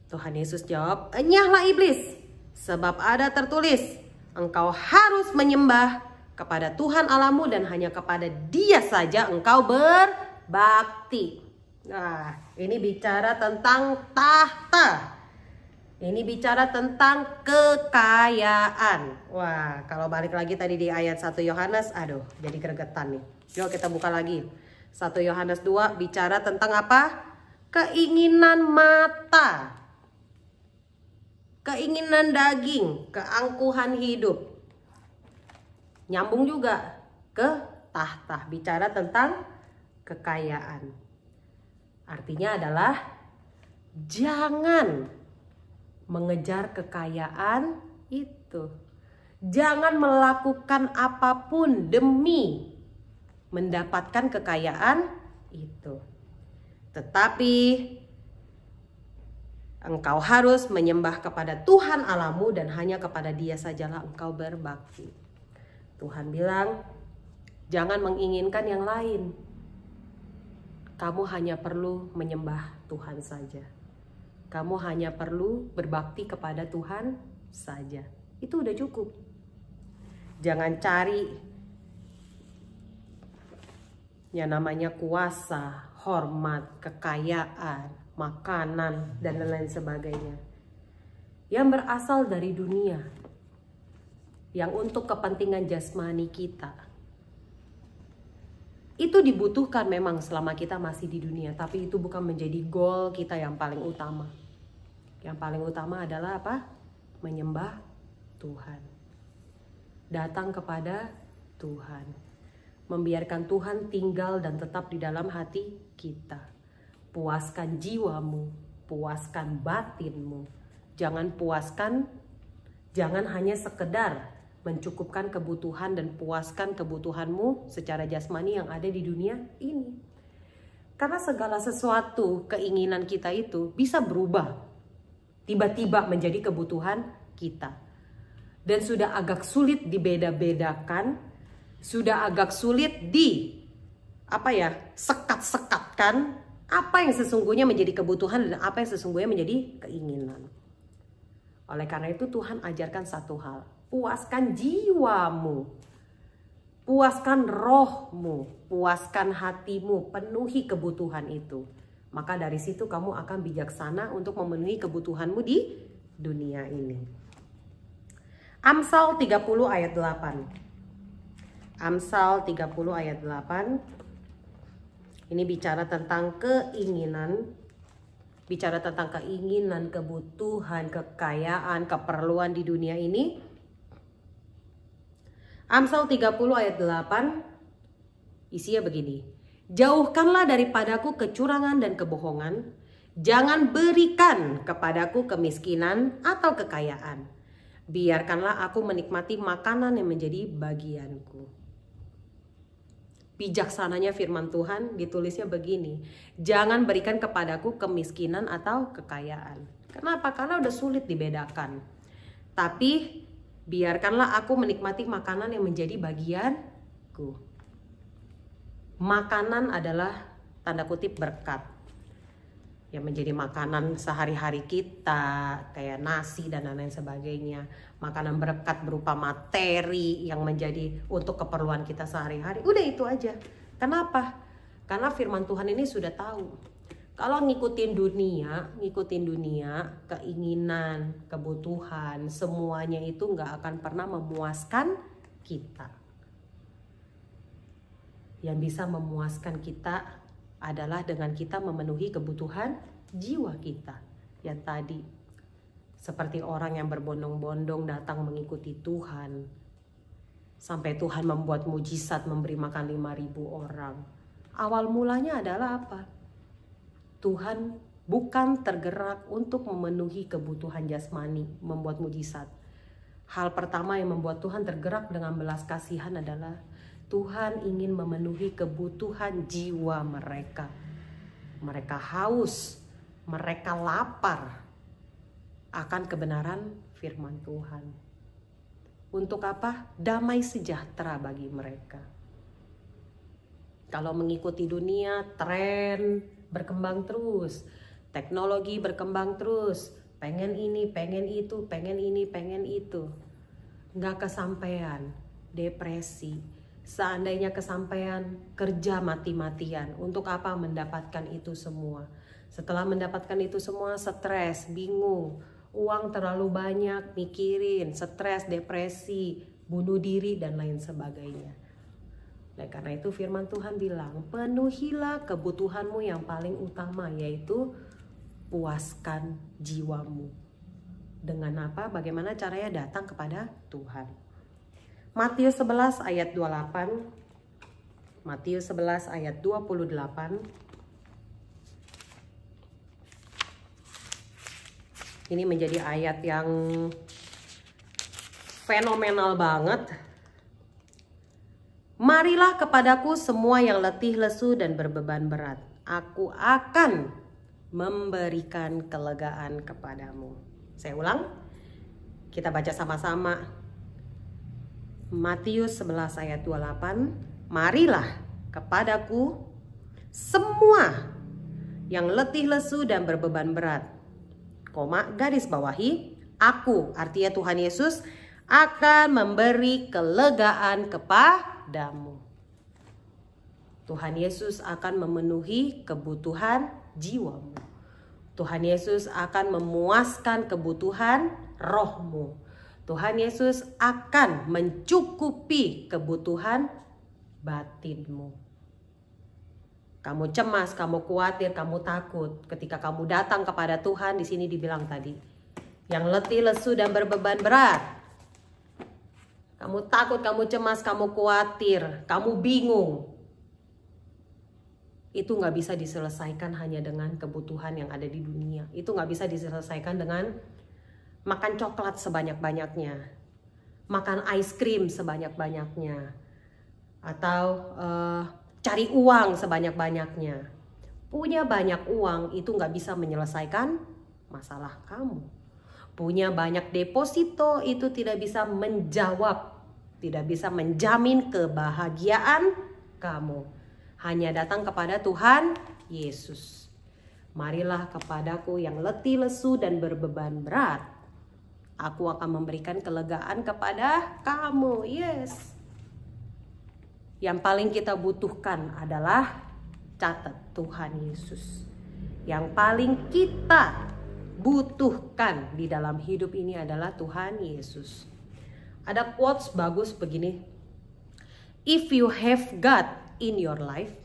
Speaker 2: Tuhan Yesus jawab, enyahlah iblis, sebab ada tertulis, engkau harus menyembah kepada Tuhan Allahmu dan hanya kepada Dia saja engkau berbakti. Nah, ini bicara tentang tahta. Ini bicara tentang kekayaan. Wah, kalau balik lagi tadi di ayat 1 Yohanes, aduh, jadi gregetan nih. Yuk kita buka lagi. 1 Yohanes 2 bicara tentang apa? Keinginan mata. Keinginan daging, keangkuhan hidup. Nyambung juga ke tahta, bicara tentang kekayaan. Artinya adalah jangan mengejar kekayaan itu. Jangan melakukan apapun demi mendapatkan kekayaan itu. Tetapi engkau harus menyembah kepada Tuhan Allahmu dan hanya kepada Dia sajalah engkau berbakti. Tuhan bilang, jangan menginginkan yang lain. Kamu hanya perlu menyembah Tuhan saja. Kamu hanya perlu berbakti kepada Tuhan saja. Itu udah cukup. Jangan cari yang namanya kuasa, hormat, kekayaan, makanan, dan lain-lain sebagainya. Yang berasal dari dunia. Yang untuk kepentingan jasmani kita. Itu dibutuhkan memang selama kita masih di dunia. Tapi itu bukan menjadi goal kita yang paling utama. Yang paling utama adalah apa? Menyembah Tuhan. Datang kepada Tuhan. Membiarkan Tuhan tinggal dan tetap di dalam hati kita. Puaskan jiwamu, puaskan batinmu. Jangan hanya sekedar mencukupkan kebutuhan dan puaskan kebutuhanmu secara jasmani yang ada di dunia ini. Karena segala sesuatu keinginan kita itu bisa berubah. Tiba-tiba menjadi kebutuhan kita. Dan sudah agak sulit dibeda-bedakan, sudah agak sulit sekat-sekatkan apa yang sesungguhnya menjadi kebutuhan dan apa yang sesungguhnya menjadi keinginan. Oleh karena itu Tuhan ajarkan satu hal, puaskan jiwamu, puaskan rohmu, puaskan hatimu, penuhi kebutuhan itu. Maka dari situ kamu akan bijaksana untuk memenuhi kebutuhanmu di dunia ini. Amsal 30 ayat 8. Amsal 30 ayat 8. Ini bicara tentang keinginan. Bicara tentang keinginan, kebutuhan, kekayaan, keperluan di dunia ini. Amsal 30 ayat 8. Isinya begini. Jauhkanlah daripadaku kecurangan dan kebohongan. Jangan berikan kepadaku kemiskinan atau kekayaan. Biarkanlah aku menikmati makanan yang menjadi bagianku. Bijaksananya firman Tuhan ditulisnya begini. Jangan berikan kepadaku kemiskinan atau kekayaan. Kenapa? Karena udah sulit dibedakan. Tapi biarkanlah aku menikmati makanan yang menjadi bagianku. Makanan adalah tanda kutip berkat yang menjadi makanan sehari-hari kita, kayak nasi dan lain-lain sebagainya. Makanan berkat berupa materi yang menjadi untuk keperluan kita sehari-hari. Udah itu aja. Kenapa? Karena firman Tuhan ini sudah tahu. Kalau ngikutin dunia, keinginan, kebutuhan, semuanya itu nggak akan pernah memuaskan kita. Yang bisa memuaskan kita adalah dengan kita memenuhi kebutuhan jiwa kita. Yang tadi, seperti orang yang berbondong-bondong datang mengikuti Tuhan. Sampai Tuhan membuat mujizat memberi makan 5.000 orang. Awal mulanya adalah apa? Tuhan bukan tergerak untuk memenuhi kebutuhan jasmani, membuat mujizat. Hal pertama yang membuat Tuhan tergerak dengan belas kasihan adalah Tuhan ingin memenuhi kebutuhan jiwa mereka. Mereka haus, mereka lapar akan kebenaran firman Tuhan. Untuk apa? Damai sejahtera bagi mereka. Kalau mengikuti dunia, tren berkembang terus, teknologi berkembang terus, pengen ini, pengen itu, pengen ini, pengen itu. Nggak kesampaian, depresi. Seandainya kesampaian, kerja mati-matian. Untuk apa mendapatkan itu semua? Setelah mendapatkan itu semua, stres, bingung. uang terlalu banyak, mikirin, stres, depresi, bunuh diri, dan lain sebagainya. Dan karena itu firman Tuhan bilang, penuhilah kebutuhanmu yang paling utama, yaitu puaskan jiwamu. Dengan apa? Bagaimana caranya datang kepada Tuhan? Matius 11 ayat 28. Matius 11 ayat 28. Ini menjadi ayat yang fenomenal banget. Marilah kepadaku semua yang letih, lesu, dan berbeban berat. Aku akan memberikan kelegaan kepadamu. Saya ulang. Kita baca sama-sama. Matius 11 ayat 28. Marilah kepadaku semua yang letih, lesu, dan berbeban berat. Koma, garis bawahi. Aku, artinya Tuhan Yesus, akan memberi kelegaan kepadamu. Tuhan Yesus akan memenuhi kebutuhan jiwamu. Tuhan Yesus akan memuaskan kebutuhan rohmu. Tuhan Yesus akan mencukupi kebutuhan batinmu. Kamu cemas, kamu khawatir, kamu takut. Ketika kamu datang kepada Tuhan, di sini dibilang tadi, yang letih, lesu, dan berbeban berat. Kamu takut, kamu cemas, kamu khawatir, kamu bingung. Itu nggak bisa diselesaikan hanya dengan kebutuhan yang ada di dunia. Itu nggak bisa diselesaikan dengan makan coklat sebanyak-banyaknya, makan ice cream sebanyak-banyaknya, atau cari uang sebanyak-banyaknya. Punya banyak uang itu nggak bisa menyelesaikan masalah kamu. Punya banyak deposito itu tidak bisa menjawab, tidak bisa menjamin kebahagiaan kamu. Hanya datang kepada Tuhan Yesus. Marilah kepadaku yang letih, lesu, dan berbeban berat. Aku akan memberikan kelegaan kepada kamu. Yes. Yang paling kita butuhkan adalah, catat, Tuhan Yesus. Yang paling kita butuhkan di dalam hidup ini adalah Tuhan Yesus. Ada quotes bagus begini. If you have God in your life,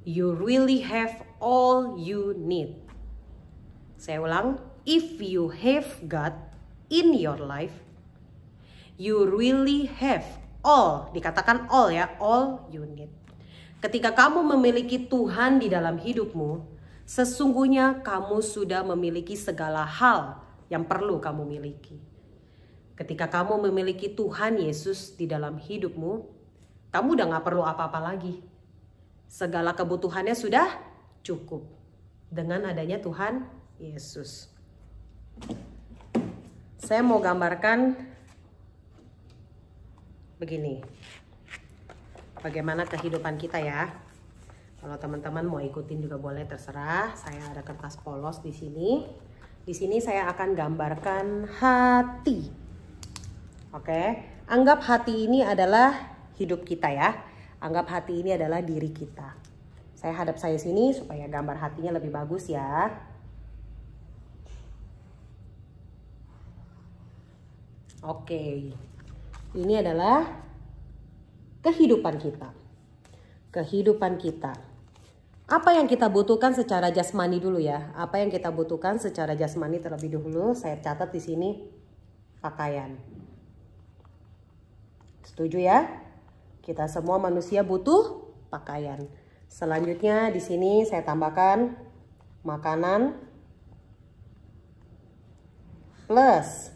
Speaker 2: you really have all you need. Saya ulang. If you have God in your life, you really have all, dikatakan all ya, all you need. Ketika kamu memiliki Tuhan di dalam hidupmu, sesungguhnya kamu sudah memiliki segala hal yang perlu kamu miliki. Ketika kamu memiliki Tuhan Yesus di dalam hidupmu, kamu udah gak perlu apa-apa lagi. Segala kebutuhannya sudah cukup dengan adanya Tuhan Yesus. Saya mau gambarkan begini, bagaimana kehidupan kita ya. Kalau teman-teman mau ikutin juga boleh, terserah. Saya ada kertas polos di sini. Di sini saya akan gambarkan hati. Oke, anggap hati ini adalah hidup kita ya. Anggap hati ini adalah diri kita. Saya hadap saya sini supaya gambar hatinya lebih bagus ya. Oke. Ini adalah kehidupan kita. Kehidupan kita. Apa yang kita butuhkan secara jasmani dulu ya. Apa yang kita butuhkan secara jasmani terlebih dahulu. Saya catat di sini pakaian. Setuju ya? Kita semua manusia butuh pakaian. Selanjutnya di sini saya tambahkan makanan plus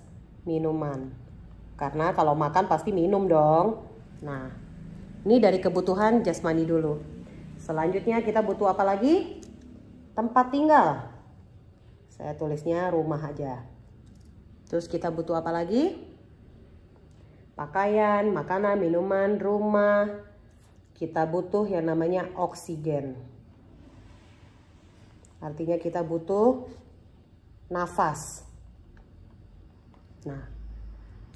Speaker 2: minuman. Karena kalau makan pasti minum dong. Nah, ini dari kebutuhan jasmani dulu. Selanjutnya kita butuh apa lagi? Tempat tinggal. Saya tulisnya rumah aja. Terus kita butuh apa lagi? Pakaian, makanan, minuman, rumah. Kita butuh yang namanya oksigen. Artinya kita butuh nafas. Nah,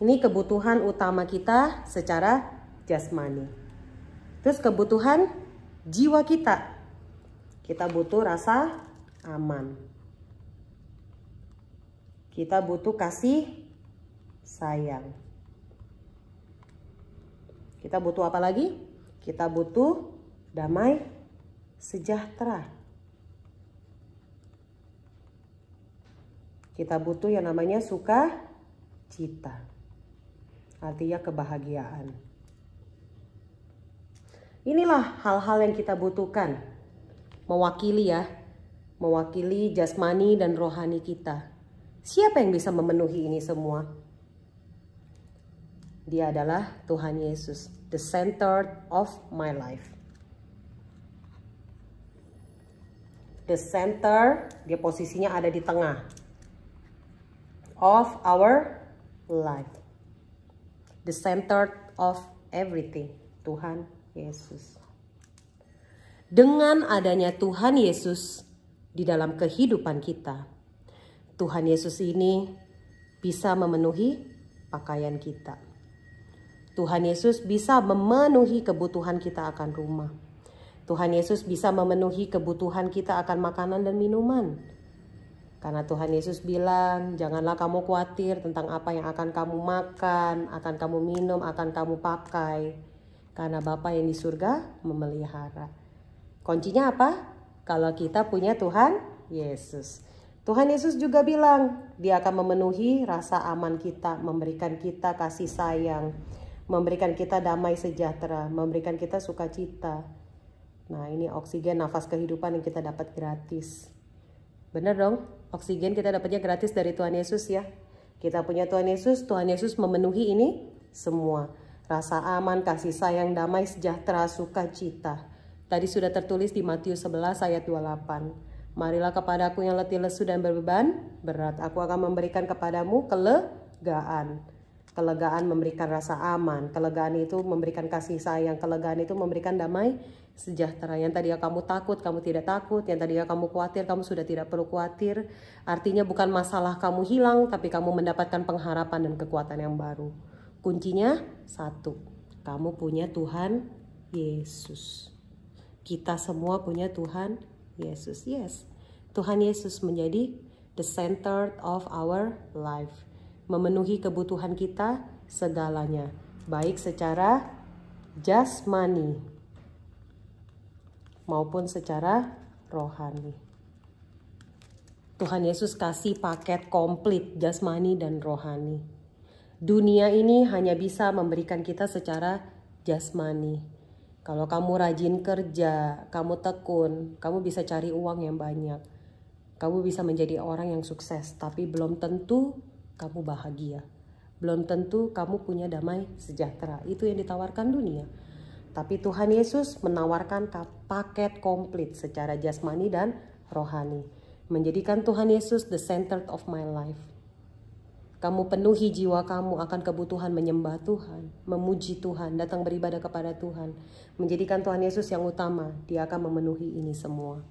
Speaker 2: ini kebutuhan utama kita secara jasmani. Terus kebutuhan jiwa kita. Kita butuh rasa aman. Kita butuh kasih sayang. Kita butuh apa lagi? Kita butuh damai sejahtera. Kita butuh yang namanya sukacita. Artinya kebahagiaan. Inilah hal-hal yang kita butuhkan. Mewakili jasmani dan rohani kita. Siapa yang bisa memenuhi ini semua? Dia adalah Tuhan Yesus, the center of my life. The center, dia posisinya ada di tengah of our life. The center of everything, Tuhan Yesus. Dengan adanya Tuhan Yesus di dalam kehidupan kita, Tuhan Yesus ini bisa memenuhi pakaian kita. Tuhan Yesus bisa memenuhi kebutuhan kita akan rumah. Tuhan Yesus bisa memenuhi kebutuhan kita akan makanan dan minuman. Karena Tuhan Yesus bilang, janganlah kamu khawatir tentang apa yang akan kamu makan, akan kamu minum, akan kamu pakai. Karena Bapa yang di surga memelihara. Kuncinya apa? Kalau kita punya Tuhan Yesus. Tuhan Yesus juga bilang, dia akan memenuhi rasa aman kita, memberikan kita kasih sayang, memberikan kita damai sejahtera, memberikan kita sukacita. Nah, ini oksigen, nafas kehidupan yang kita dapat gratis. Benar dong? Oksigen kita dapatnya gratis dari Tuhan Yesus ya. Kita punya Tuhan Yesus memenuhi ini semua. Rasa aman, kasih sayang, damai sejahtera, sukacita. Tadi sudah tertulis di Matius 11 ayat 28. Marilah kepadaku yang letih lesu dan berbeban berat. Aku akan memberikan kepadamu kelegaan. Kelegaan memberikan rasa aman. Kelegaan itu memberikan kasih sayang. Kelegaan itu memberikan damai sejahtera. Yang tadinya kamu takut, kamu tidak takut. Yang tadinya kamu khawatir, kamu sudah tidak perlu khawatir. Artinya bukan masalah kamu hilang, tapi kamu mendapatkan pengharapan dan kekuatan yang baru. Kuncinya satu, kamu punya Tuhan Yesus. Kita semua punya Tuhan Yesus. Yes, Tuhan Yesus menjadi the center of our life. Memenuhi kebutuhan kita segalanya. Baik secara jasmani maupun secara rohani. Tuhan Yesus kasih paket komplit jasmani dan rohani. Dunia ini hanya bisa memberikan kita secara jasmani. Kalau kamu rajin kerja, kamu tekun, kamu bisa cari uang yang banyak. Kamu bisa menjadi orang yang sukses, tapi belum tentu kamu bahagia. Belum tentu kamu punya damai sejahtera. Itu yang ditawarkan dunia. Tapi Tuhan Yesus menawarkan paket komplit secara jasmani dan rohani. Menjadikan Tuhan Yesus the center of my life. Kamu penuhi jiwa kamu akan kebutuhan menyembah Tuhan, memuji Tuhan, datang beribadah kepada Tuhan. Menjadikan Tuhan Yesus yang utama, dia akan memenuhi ini semua.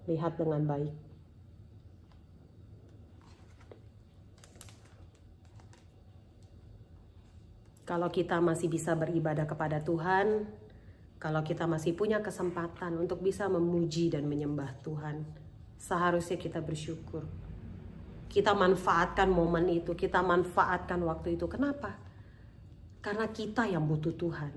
Speaker 2: Lihat dengan baik. Kalau kita masih bisa beribadah kepada Tuhan, kalau kita masih punya kesempatan untuk bisa memuji dan menyembah Tuhan, seharusnya kita bersyukur. Kita manfaatkan momen itu, kita manfaatkan waktu itu. Kenapa? Karena kita yang butuh Tuhan.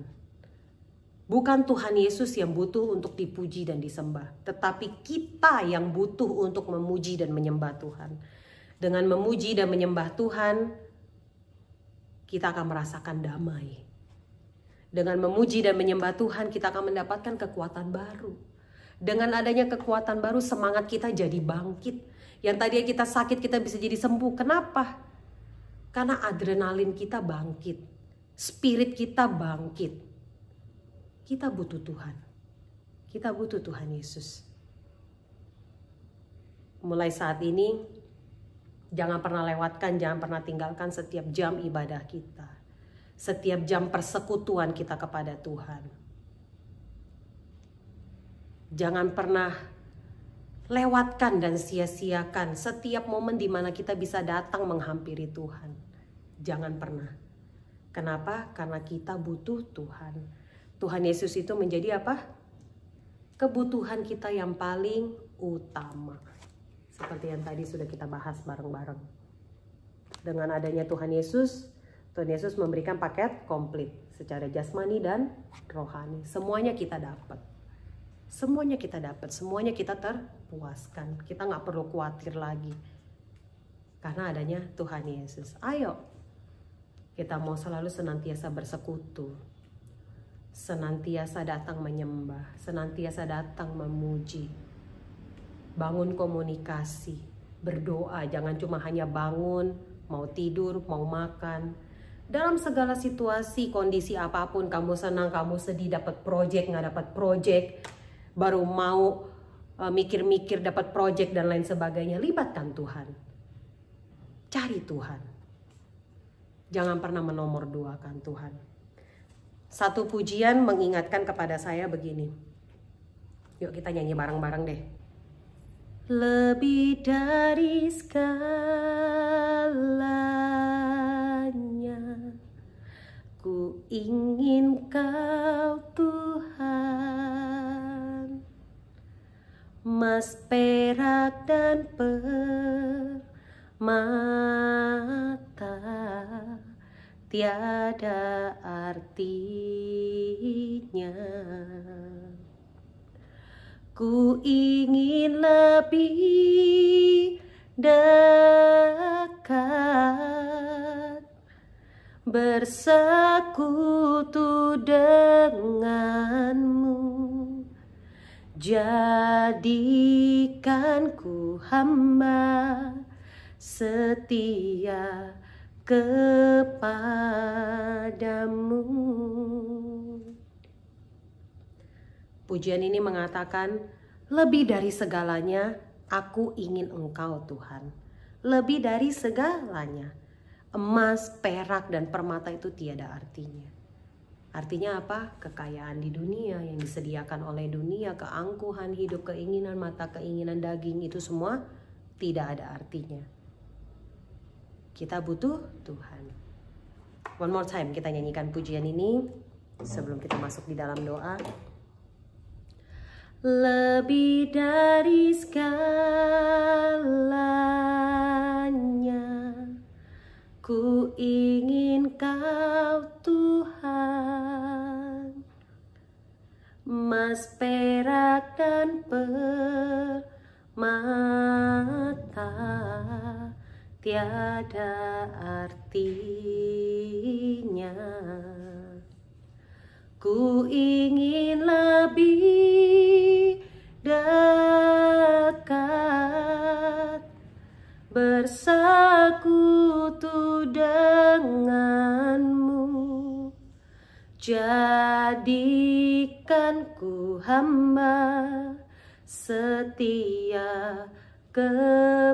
Speaker 2: Bukan Tuhan Yesus yang butuh untuk dipuji dan disembah, tetapi kita yang butuh untuk memuji dan menyembah Tuhan. Dengan memuji dan menyembah Tuhan, kita akan merasakan damai. Dengan memuji dan menyembah Tuhan, kita akan mendapatkan kekuatan baru. Dengan adanya kekuatan baru, semangat kita jadi bangkit. Yang tadinya kita sakit, kita bisa jadi sembuh. Kenapa? Karena adrenalin kita bangkit. Spirit kita bangkit. Kita butuh Tuhan. Kita butuh Tuhan Yesus. Mulai saat ini, jangan pernah lewatkan, jangan pernah tinggalkan setiap jam ibadah kita. Setiap jam persekutuan kita kepada Tuhan. Jangan pernah lewatkan dan sia-siakan setiap momen di mana kita bisa datang menghampiri Tuhan. Jangan pernah. Kenapa? Karena kita butuh Tuhan. Tuhan Yesus itu menjadi apa? Kebutuhan kita yang paling utama. seperti yang tadi sudah kita bahas bareng-bareng. Dengan adanya Tuhan Yesus memberikan paket komplit secara jasmani dan rohani. Semuanya kita dapat. Semuanya kita dapat, semuanya kita terpuaskan. Kita nggak perlu khawatir lagi. Karena adanya Tuhan Yesus. Ayo, kita mau selalu senantiasa bersekutu. Senantiasa datang menyembah, senantiasa datang memuji. Bangun komunikasi, berdoa, jangan cuma hanya bangun, mau tidur, mau makan. Dalam segala situasi, kondisi apapun, kamu senang, kamu sedih, dapat project, nggak dapat project, baru mau mikir-mikir dapat project dan lain sebagainya, libatkan Tuhan. Cari Tuhan. Jangan pernah menomor duakan Tuhan. Satu pujian mengingatkan kepada saya begini. Yuk kita nyanyi bareng-bareng deh. Lebih dari segalanya, ku ingin Kau Tuhan, emas, perak, dan permata tiada artinya. Ku ingin lebih dekat, bersekutu denganmu. Jadikan ku hamba setia kepadamu. Pujian ini mengatakan, lebih dari segalanya, aku ingin Engkau Tuhan. Lebih dari segalanya, emas, perak, dan permata itu tiada artinya. Artinya apa? Kekayaan di dunia yang disediakan oleh dunia, keangkuhan hidup, keinginan mata, keinginan daging, itu semua tidak ada artinya. Kita butuh Tuhan. One more time kita nyanyikan pujian ini sebelum kita masuk di dalam doa. Lebih dari segalanya, ku ingin Kau Tuhan, emas, perak, dan permata tiada artinya. Ku ingin lebih dekat, bersekutu denganmu. Jadikan ku hamba setia kepadamu.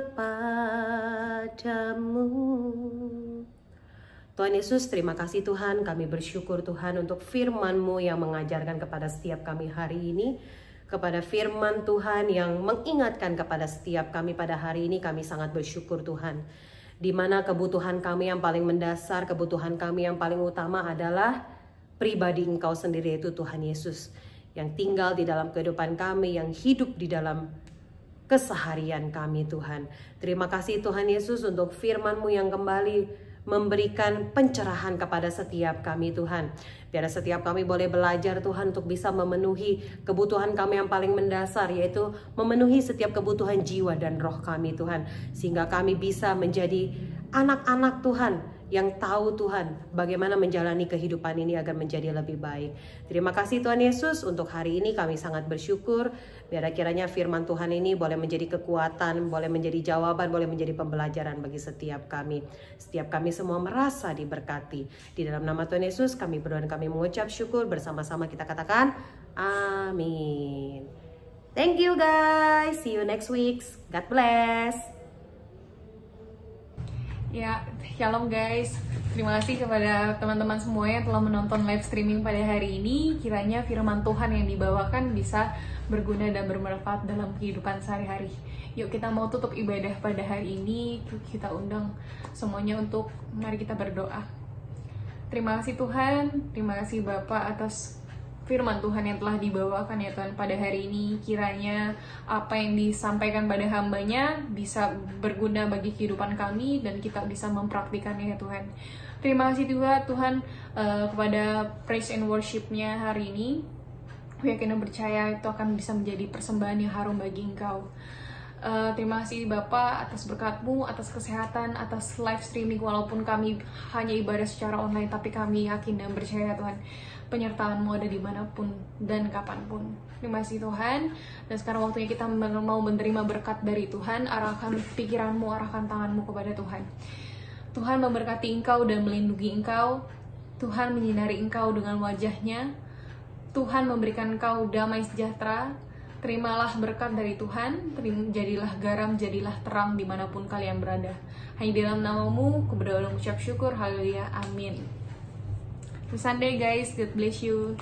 Speaker 2: Tuhan Yesus, terima kasih Tuhan, kami bersyukur Tuhan untuk firman-Mu yang mengajarkan kepada setiap kami hari ini, kepada firman Tuhan yang mengingatkan kepada setiap kami pada hari ini. Kami sangat bersyukur Tuhan, di mana kebutuhan kami yang paling mendasar, kebutuhan kami yang paling utama adalah pribadi Engkau sendiri, yaitu Tuhan Yesus, yang tinggal di dalam kehidupan kami, yang hidup di dalam keseharian kami Tuhan. Terima kasih Tuhan Yesus untuk firman-Mu yang kembali memberikan pencerahan kepada setiap kami Tuhan. Biar setiap kami boleh belajar Tuhan untuk bisa memenuhi kebutuhan kami yang paling mendasar, yaitu memenuhi setiap kebutuhan jiwa dan roh kami Tuhan. Sehingga kami bisa menjadi anak-anak Tuhan yang tahu Tuhan bagaimana menjalani kehidupan ini agar menjadi lebih baik. Terima kasih Tuhan Yesus, untuk hari ini kami sangat bersyukur. Biar kiranya firman Tuhan ini boleh menjadi kekuatan, boleh menjadi jawaban, boleh menjadi pembelajaran bagi setiap kami. Setiap kami semua merasa diberkati. Di dalam nama Tuhan Yesus kami berdoa dan kami mengucap syukur. Bersama-sama kita katakan amin. Thank you guys. See you next week. God bless.
Speaker 1: Ya, shalom guys. Terima kasih kepada teman-teman semua yang telah menonton live streaming pada hari ini. Kiranya firman Tuhan yang dibawakan bisa berguna dan bermanfaat dalam kehidupan sehari-hari. Yuk kita mau tutup ibadah pada hari ini. Kita undang semuanya untuk mari kita berdoa. Terima kasih Tuhan, terima kasih Bapak atas firman Tuhan yang telah dibawakan ya Tuhan pada hari ini. Kiranya apa yang disampaikan pada hambanya bisa berguna bagi kehidupan kami dan kita bisa mempraktikannya ya Tuhan. Terima kasih juga Tuhan kepada praise and worship-nya hari ini. Aku yakin dan percaya itu akan bisa menjadi persembahan yang harum bagi Engkau. Terima kasih Bapak atas berkat-Mu, atas kesehatan, atas live streaming. Walaupun kami hanya ibadah secara online, tapi kami yakin dan percaya Tuhan, penyertaan-Mu ada dimanapun dan kapanpun. Terima kasih Tuhan. Dan sekarang waktunya kita mau menerima berkat dari Tuhan. Arahkan pikiran-Mu, arahkan tangan-Mu kepada Tuhan. Tuhan memberkati Engkau dan melindungi Engkau. Tuhan menyinari Engkau dengan wajah-Nya. Tuhan memberikan Engkau damai sejahtera. Terimalah berkat dari Tuhan, jadilah garam, jadilah terang dimanapun kalian berada. Hanya dalam nama-Mu, aku berdoa dan mengucap syukur, haleluya, amin. Happy Sunday guys, God bless you.